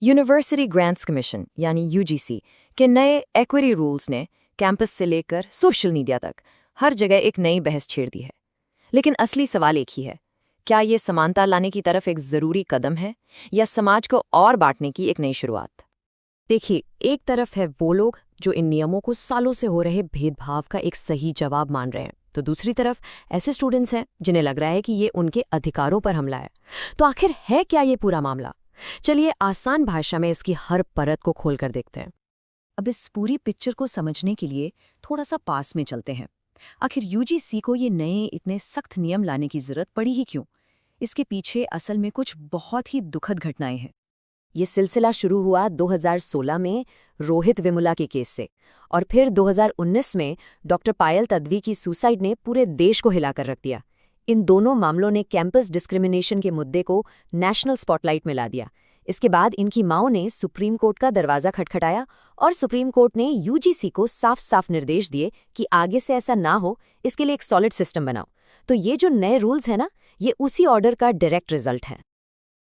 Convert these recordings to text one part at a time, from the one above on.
University grants commission यानी UGC के नए इक्विटी रूल्स ने कैंपस से लेकर सोशल मीडिया तक हर जगह एक नई बहस छेड़ दी है। लेकिन असली सवाल एक ही है, क्या ये समानता लाने की तरफ एक ज़रूरी कदम है या समाज को और बांटने की एक नई शुरुआत? देखिए, एक तरफ है वो लोग जो इन नियमों को सालों से हो रहे भेदभाव का एक सही जवाब मान रहे हैं, तो दूसरी तरफ ऐसे स्टूडेंट्स हैं जिन्हें लग रहा है कि ये उनके अधिकारों पर हमला है। तो आखिर है क्या ये पूरा मामला? चलिए आसान भाषा में इसकी हर परत को खोलकर देखते हैं। अब इस पूरी पिक्चर को समझने के लिए थोड़ा सा पास में चलते हैं। आखिर यूजीसी को ये नए इतने सख्त नियम लाने की जरूरत पड़ी ही क्यों? इसके पीछे असल में कुछ बहुत ही दुखद घटनाएं हैं। ये सिलसिला शुरू हुआ 2016 में रोहित वेमुला के केस से, और फिर 2019 में डॉक्टर पायल तडवी की सुसाइड ने पूरे देश को हिलाकर रख दिया। इन दोनों मामलों ने कैंपस डिस्क्रिमिनेशन के मुद्दे को नेशनल स्पॉटलाइट में ला दिया। इसके बाद इनकी माओ ने सुप्रीम कोर्ट का दरवाजा खटखटाया और सुप्रीम कोर्ट ने यूजीसी को साफ साफ निर्देश दिए कि आगे से ऐसा ना हो, इसके लिए एक सॉलिड सिस्टम बनाओ। तो ये जो नए रूल्स हैं ना, ये उसी ऑर्डर का डायरेक्ट रिजल्ट है।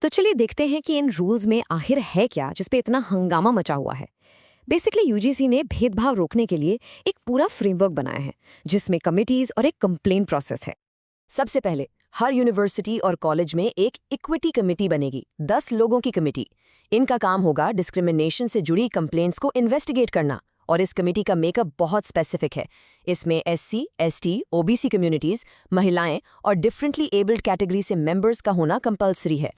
तो चलिए देखते हैं कि इन रूल्स में आखिर है क्या जिस पे इतना हंगामा मचा हुआ है। बेसिकली यूजीसी ने भेदभाव रोकने के लिए एक पूरा फ्रेमवर्क बनाया है जिसमें कमिटीज और एक कंप्लेंट प्रोसेस है। सबसे पहले हर यूनिवर्सिटी और कॉलेज में एक इक्विटी कमेटी बनेगी, 10 लोगों की कमेटी। इनका काम होगा डिस्क्रिमिनेशन से जुड़ी कंप्लेंट्स को इन्वेस्टिगेट करना, और इस कमेटी का मेकअप बहुत स्पेसिफिक है। इसमें एससी, एसटी, ओबीसी कम्युनिटीज, महिलाएं और डिफरेंटली एबल्ड कैटेगरी से मेंबर्स का होना कंपलसरी है।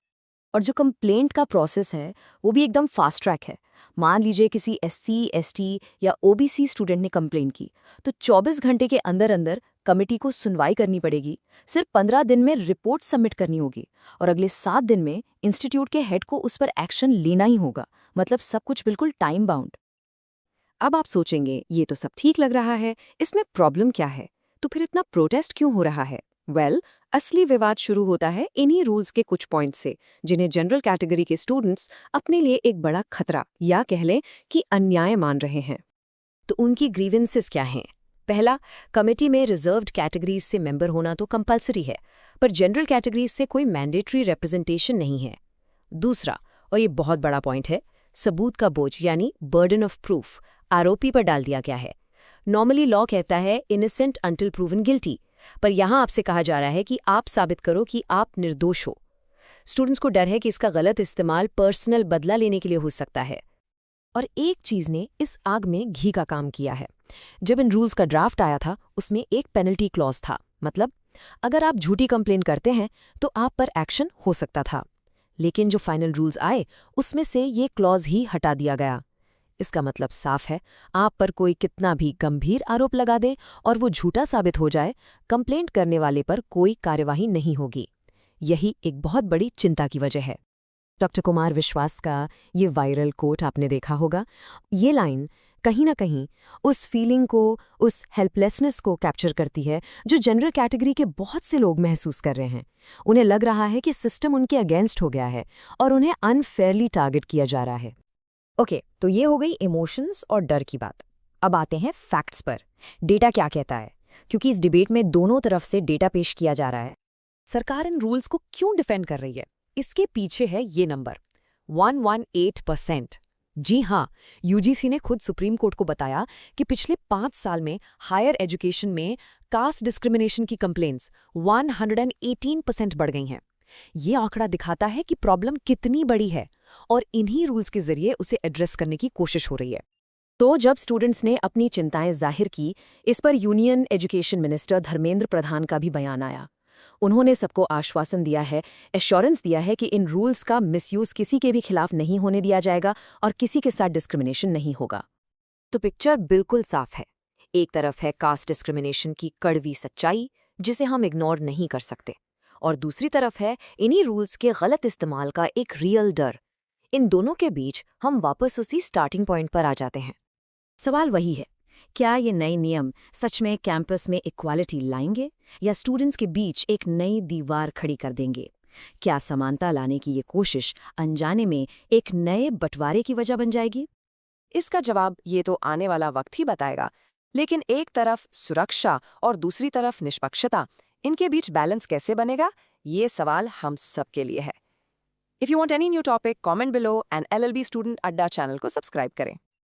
और जो कंप्लेंट का प्रोसेस है वो भी एकदम फास्ट ट्रैक है। मान लीजिए किसी एससी, एसटी या ओबीसी स्टूडेंट ने कंप्लेन की, तो 24 घंटे के अंदर अंदर कमेटी को सुनवाई करनी पड़ेगी। सिर्फ 15 दिन में रिपोर्ट सबमिट करनी होगी, और अगले 7 दिन में इंस्टीट्यूट के हेड को उस पर एक्शन लेना ही होगा। मतलब सब कुछ बिल्कुल टाइम बाउंड। अब आप सोचेंगे ये तो सब ठीक लग रहा है, इसमें प्रॉब्लम क्या है? तो फिर इतना प्रोटेस्ट क्यों हो रहा है? असली विवाद शुरू होता है इन्हीं रूल्स के कुछ पॉइंट से, जिन्हें जनरल कैटेगरी के स्टूडेंट्स अपने लिए एक बड़ा खतरा या कह लें कि अन्याय मान रहे हैं। तो उनकी ग्रीवेंसेस क्या हैं? पहला, कमेटी में रिजर्व्ड कैटेगरीज से मेंबर होना तो कंपलसरी है, पर जनरल कैटेगरीज से कोई मैंडेटरी रिप्रेजेंटेशन नहीं है। दूसरा, और ये बहुत बड़ा पॉइंट है, सबूत का बोझ यानी बर्डन ऑफ प्रूफ आरोपी पर डाल दिया गया है। नॉर्मली लॉ कहता है इनोसेंट अंटिल प्रूवन गिल्टी, पर यहां आपसे कहा जा रहा है कि आप साबित करो कि आप निर्दोष हो। स्टूडेंट्स को डर है कि इसका गलत इस्तेमाल पर्सनल बदला लेने के लिए हो सकता है। और एक चीज ने इस आग में घी का काम किया है। जब इन रूल्स का ड्राफ्ट आया था उसमें एक पेनल्टी क्लॉज था, मतलब अगर आप झूठी कंप्लेन करते हैं तो आप पर एक्शन हो सकता था। लेकिन जो फाइनल रूल्स आए उसमें से ये क्लॉज ही हटा दिया गया। इसका मतलब साफ है, आप पर कोई कितना भी गंभीर आरोप लगा दे और वो झूठा साबित हो जाए, कंप्लेंट करने वाले पर कोई कार्यवाही नहीं होगी। यही एक बहुत बड़ी चिंता की वजह है। डॉक्टर कुमार विश्वास का ये वायरल कोट आपने देखा होगा। ये लाइन कहीं ना कहीं उस फीलिंग को, उस हेल्पलेसनेस को कैप्चर करती है जो जनरल कैटेगरी के बहुत से लोग महसूस कर रहे हैं। उन्हें लग रहा है कि सिस्टम उनके अगेंस्ट हो गया है और उन्हें अनफेयरली टारगेट किया जा रहा है। ओके, तो ये हो गई इमोशंस और डर की बात। अब आते हैं फैक्ट्स पर। डेटा क्या कहता है? क्योंकि इस डिबेट में दोनों तरफ से डेटा पेश किया जा रहा है। सरकार इन रूल्स को क्यों डिफेंड कर रही है? इसके पीछे है ये नंबर 118%। जी हाँ, यूजीसी ने खुद सुप्रीम कोर्ट को बताया कि पिछले 5 साल में हायर एजुकेशन में कास्ट डिस्क्रिमिनेशन की कंप्लेंट्स 118% बढ़ गई हैं। ये आंकड़ा दिखाता है कि प्रॉब्लम कितनी बड़ी है, और इन्हीं रूल्स के जरिए उसे एड्रेस करने की कोशिश हो रही है। तो जब स्टूडेंट्स ने अपनी चिंताएं जाहिर की, इस पर union education minister Dharmendra Pradhan का भी बयान आया। उन्होंने सबको आश्वासन दिया है, एश्योरेंस दिया है कि इन रूल्स का मिसयूज किसी के भी खिलाफ नहीं होने दिया जाएगा और किसी के साथ डिस्क्रिमिनेशन नहीं होगा। तो पिक्चर बिल्कुल साफ है। एक तरफ है कास्ट डिस्क्रिमिनेशन की कड़वी सच्चाई, जिसे हम इग्नोर नहीं कर सकते, और दूसरी तरफ है इन्हीं रूल्स के गलत इस्तेमाल का एक रियल डर। इन दोनों के बीच हम वापस उसी स्टार्टिंग पॉइंट पर आ जाते हैं। सवाल वही है, क्या ये नए नियम सच में कैंपस में इक्वालिटी लाएंगे या स्टूडेंट्स के बीच एक नई दीवार खड़ी कर देंगे? क्या समानता लाने की ये कोशिश अनजाने में एक नए बंटवारे की वजह बन जाएगी? इसका जवाब ये तो आने वाला वक्त ही बताएगा। लेकिन एक तरफ सुरक्षा और दूसरी तरफ निष्पक्षता, इनके बीच बैलेंस कैसे बनेगा, ये सवाल हम सब के लिए है। If you want any new topic comment below and LLB student अड्डा चैनल को सब्सक्राइब करें।